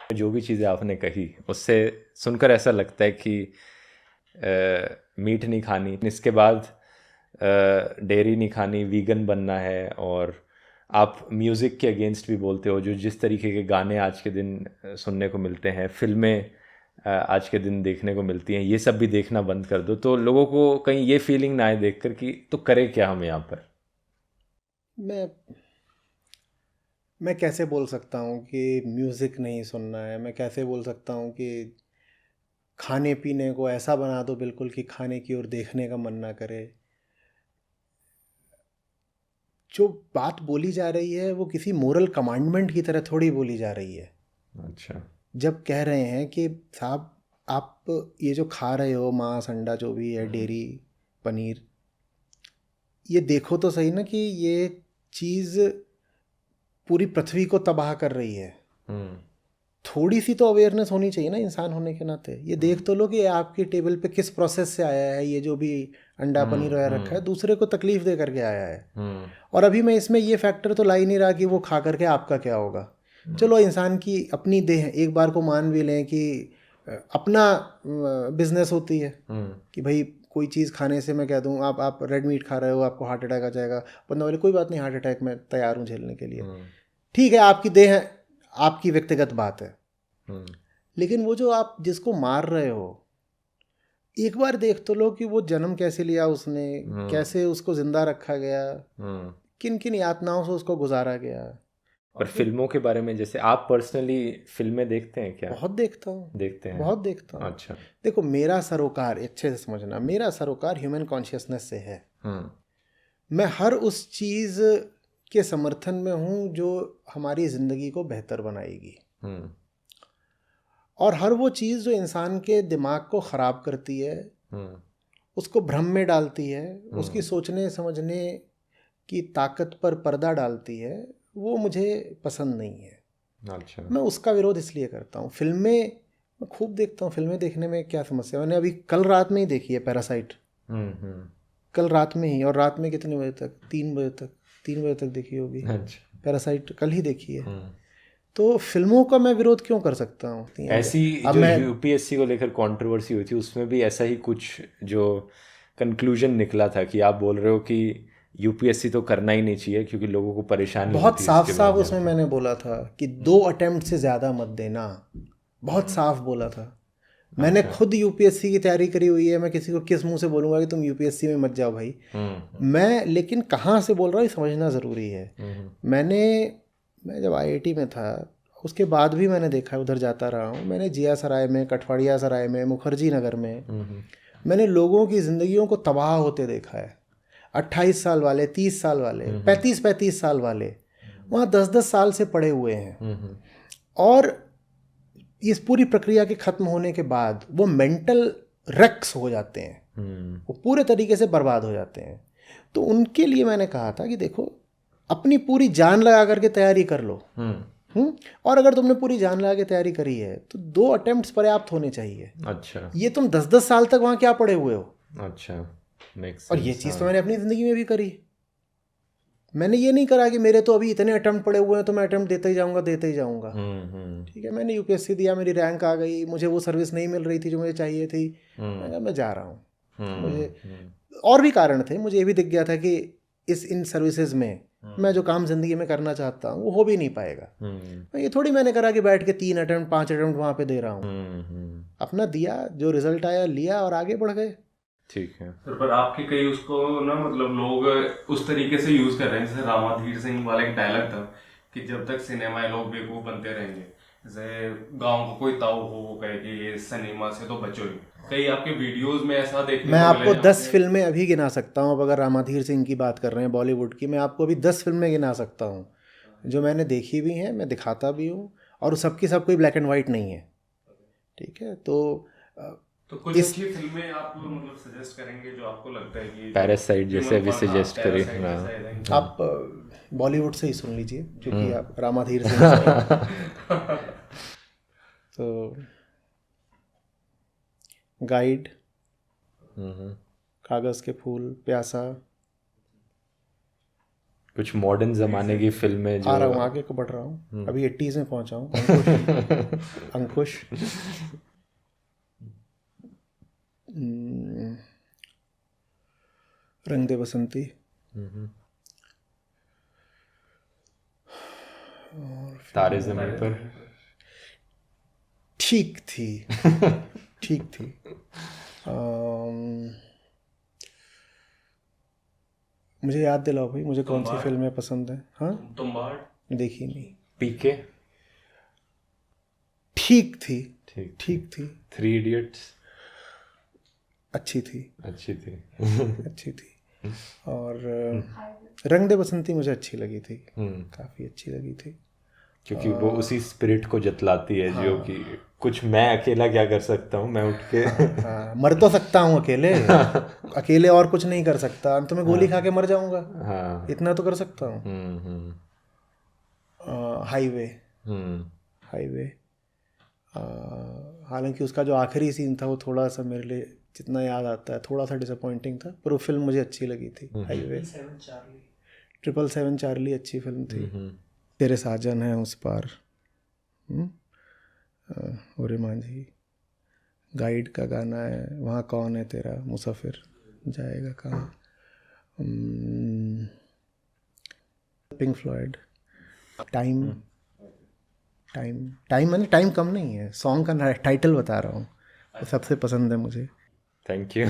जो भी चीज़ें आपने कही उससे सुनकर ऐसा लगता है कि मीट नहीं खानी, इसके बाद डेयरी नहीं खानी, वीगन बनना है। और आप म्यूज़िक के अगेंस्ट भी बोलते हो, जो जिस तरीके के गाने आज के दिन सुनने को मिलते हैं, फिल्में आज के दिन देखने को मिलती हैं, ये सब भी देखना बंद कर दो, तो लोगों को कहीं ये फीलिंग ना आए देखकर कि तो करे क्या हम यहाँ पर। मैं मैं कैसे बोल सकता हूँ कि म्यूज़िक नहीं सुनना है? मैं कैसे बोल सकता हूँ कि खाने पीने को ऐसा बना दो बिल्कुल कि खाने की ओर देखने का मन ना करे? जो बात बोली जा रही है वो किसी मोरल कमांडमेंट की तरह थोड़ी बोली जा रही है। अच्छा। जब कह रहे हैं कि साहब, आप ये जो खा रहे हो मांस अंडा जो भी है, हम्म। डेयरी, पनीर, ये देखो तो सही ना कि ये चीज़ पूरी पृथ्वी को तबाह कर रही है। हम्म। थोड़ी सी तो अवेयरनेस होनी चाहिए ना इंसान होने के नाते। ये देख तो लो कि ये आपकी टेबल पे किस प्रोसेस से आया है, ये जो भी अंडा हम्म। पनीर वगैरह रखा है हम्म। दूसरे को तकलीफ दे करके आया है। हम्म। और अभी मैं इसमें ये फैक्टर तो ला ही नहीं रहा कि वो खा करके आपका क्या होगा। चलो, इंसान की अपनी देह, एक बार को मान भी लें कि अपना बिजनेस होती है हम्म। कि भाई कोई चीज़ खाने से मैं कह दूं आप रेड मीट खा रहे हो, आपको हार्ट अटैक आ जाएगा। बंदा बोले कोई बात नहीं, हार्ट अटैक मैं तैयार हूँ झेलने के लिए। हम्म। ठीक है, आपकी देह है, आपकी व्यक्तिगत बात है। हम्म। लेकिन वो जो आप जिसको मार रहे हो, एक बार देख तो लो कि वो जन्म कैसे लिया उसने, हम्म। कैसे उसको जिंदा रखा गया, हम्म। किन किन यातनाओं से उसको गुजारा गया। और और फिर फिल्मों के बारे में, जैसे आप पर्सनली फिल्में देखते हैं क्या? बहुत देखता हूँ, देखते हैं। बहुत देखता हूँ। अच्छा। देखो, मेरा सरोकार, अच्छे से समझना, मेरा सरोकार ह्यूमन कॉन्शियसनेस से है। हम्म। मैं हर उस चीज़ के समर्थन में हूँ जो हमारी ज़िंदगी को बेहतर बनाएगी। हम्म। और हर वो चीज़ जो इंसान के दिमाग को ख़राब करती है, हम्म। उसको भ्रम में डालती है, उसकी हम्म। सोचने समझने की ताकत पर पर्दा डालती है, वो मुझे पसंद नहीं है। अच्छा। मैं उसका विरोध इसलिए करता हूँ। फिल्में मैं खूब देखता हूँ, फिल्में देखने में क्या समस्या। मैंने अभी कल रात में ही देखी है पैरासाइट। हम्म। हम्म। कल रात में ही, और रात में कितने बजे तक, 3 बजे तक, 3 बजे तक देखी होगी अच्छा। पैरासाइट, कल ही देखी है। हम्म। तो फिल्मों का मैं विरोध क्यों कर सकता हूँ? ऐसी अब जो मैं यूपीएससी को लेकर कंट्रोवर्सी हुई थी, उसमें भी ऐसा ही कुछ जो कंक्लूजन निकला था कि आप बोल रहे हो कि यूपीएससी तो करना ही नहीं चाहिए क्योंकि लोगों को परेशानी बहुत होती है साफ इसके साफ माध्यम उसमें से। मैंने बोला था कि 2 अटेम्प्ट से ज़्यादा मत देना। बहुत हम्म। साफ बोला था। मैंने अच्छा। खुद यूपीएससी की तैयारी करी हुई है। मैं किसी को किस मुंह से बोलूँगा कि तुम यूपीएससी में मत जाओ भाई। हम्म। मैं लेकिन कहाँ से बोल रहा हूँ ये समझना ज़रूरी है। हम्म। मैंने मैं जब आईआईटी में था, उसके बाद भी मैंने देखा है, उधर जाता रहा हूँ। मैंने जिया सराय में, कठवाड़िया सराय में, मुखर्जी नगर में हम्म। मैंने लोगों की ज़िंदगियों को तबाह होते देखा है। 28 साल वाले, 30 साल वाले, हम्म। 35-35 साल वाले वहाँ 10-10 साल से पड़े हुए हैं। हम्म। और इस पूरी प्रक्रिया के ख़त्म होने के बाद वो मेंटल रेक्स हो जाते हैं, हम्म। वो पूरे तरीके से बर्बाद हो जाते हैं। तो उनके लिए मैंने कहा था कि देखो, अपनी पूरी जान लगा करके तैयारी कर लो। हम्म। हम्म। और अगर तुमने पूरी जान लगा के तैयारी करी है तो 2 अटेम्प्ट्स पर्याप्त होने चाहिए। अच्छा। ये तुम 10-10 साल तक वहाँ क्या पड़े हुए हो? अच्छा। मेक और ये सेंस। चीज़ हाँ। तो मैंने अपनी ज़िंदगी में भी करी। मैंने ये नहीं करा कि मेरे तो अभी इतने अटेम्प्ट पड़े हुए हैं तो मैं अटेम्प्ट देते ही जाऊँगा, देते ही जाऊँगा। हम्म। हम्म। ठीक है, मैंने यूपीएससी दिया, मेरी रैंक आ गई, मुझे वो सर्विस नहीं मिल रही थी जो मुझे चाहिए थी। मैं हम्म। कहा मैं जा रहा हूँ। हम्म। मुझे हम्म। और भी कारण थे, मुझे ये भी दिख गया था कि इन सर्विसेज में मैं हम्म। जो काम ज़िंदगी में करना चाहता हूँ वो हो भी नहीं पाएगा। हम्म। मैं ये थोड़ी मैंने करा कि बैठ के 3 अटेम्प्ट 5 अटेम्प्ट वहाँ पे दे रहा हूँ। हम्म। अपना दिया, जो रिजल्ट आया लिया और आगे बढ़ गए। ठीक है। पर आपके कई उसको ना मतलब लोग उस तरीके से यूज कर रहे हैं, जैसे रामाधीर सिंह वाला एक डायलॉग था कि जब तक सिनेमा है लोग बेवकूफ बनते रहेंगे। जैसे गांव का कोई ताऊ हो वो कहे कि ये सिनेमा से तो बचो ही। कई आपके वीडियोस में ऐसा देखने मैं को मिला आपको है जहाँ 10 पे फिल्में अभी गिना सकता हूँ। अब अगर रामाधीर सिंह की बात कर रहे हैं बॉलीवुड की, मैं आपको अभी 10 फिल्में गिना सकता हूँ जो मैंने देखी भी हैं, मैं दिखाता भी हूँ। और सबकी सब कोई ब्लैक एंड वाइट नहीं है। ठीक है, तो अ, तो कुछ इस अच्छी फिल्में आप मतलब सजेस्ट करेंगे जो आपको लगता है कि जो पैरासाइट जैसे ह्यूमन अभी हाँ सजेस्ट करी। पैरासाइट हाँ। जैसा है हाँ। आप बॉलीवुड से ही सुन लीजिए क्योंकि हम्म। आप रामाधीर सिंह से हैं। तो गाइड, हम्म। कागज़ के फूल, प्यासा, कुछ मॉडर्न ज़माने की फिल्में जो आ रहा हूँ, आगे को बढ़ रहा हूँ, अभी 80s में पहुँचा हूँ। अंकुश, अंकुश, रंग दे बसंती, तारे ज़मीन पर। ठीक थी, ठीक थी। मुझे याद दिलाओ भाई, मुझे कौन सी फिल्में पसंद है। हाँ, तुम्बाड़ देखी नहीं। पीके ठीक थी, ठीक ठीक थी, 3 इडियट्स अच्छी थी, अच्छी थी। अच्छी थी। और रंग दे बसंती मुझे अच्छी लगी थी, काफ़ी अच्छी लगी थी, क्योंकि वो उसी स्पिरिट को जतलाती है जो कि कुछ मैं अकेला क्या कर सकता हूँ, मैं उठ के हाँ, मर तो सकता हूँ अकेले, अकेले और कुछ नहीं कर सकता, अंत में गोली खा के मर जाऊंगा, हाँ। इतना तो कर सकता हूँ। हाईवे, हाईवे, हालांकि उसका जो आखिरी सीन था वो थोड़ा सा मेरे लिए, जितना याद आता है, थोड़ा सा डिसअपॉइंटिंग था, पर वो फिल्म मुझे अच्छी लगी थी। हाईवे, 777 चार्ली अच्छी फिल्म थी। तेरे साजन है उस पार, ओरे मांझी, गाइड का गाना है, वहाँ कौन है तेरा मुसाफिर जाएगा कहाँ, pink Floyd, time, time, time मैंने टाइम कम नहीं है, सॉन्ग का टाइटल बता रहा हूँ, वो सबसे पसंद है मुझे। Thank you.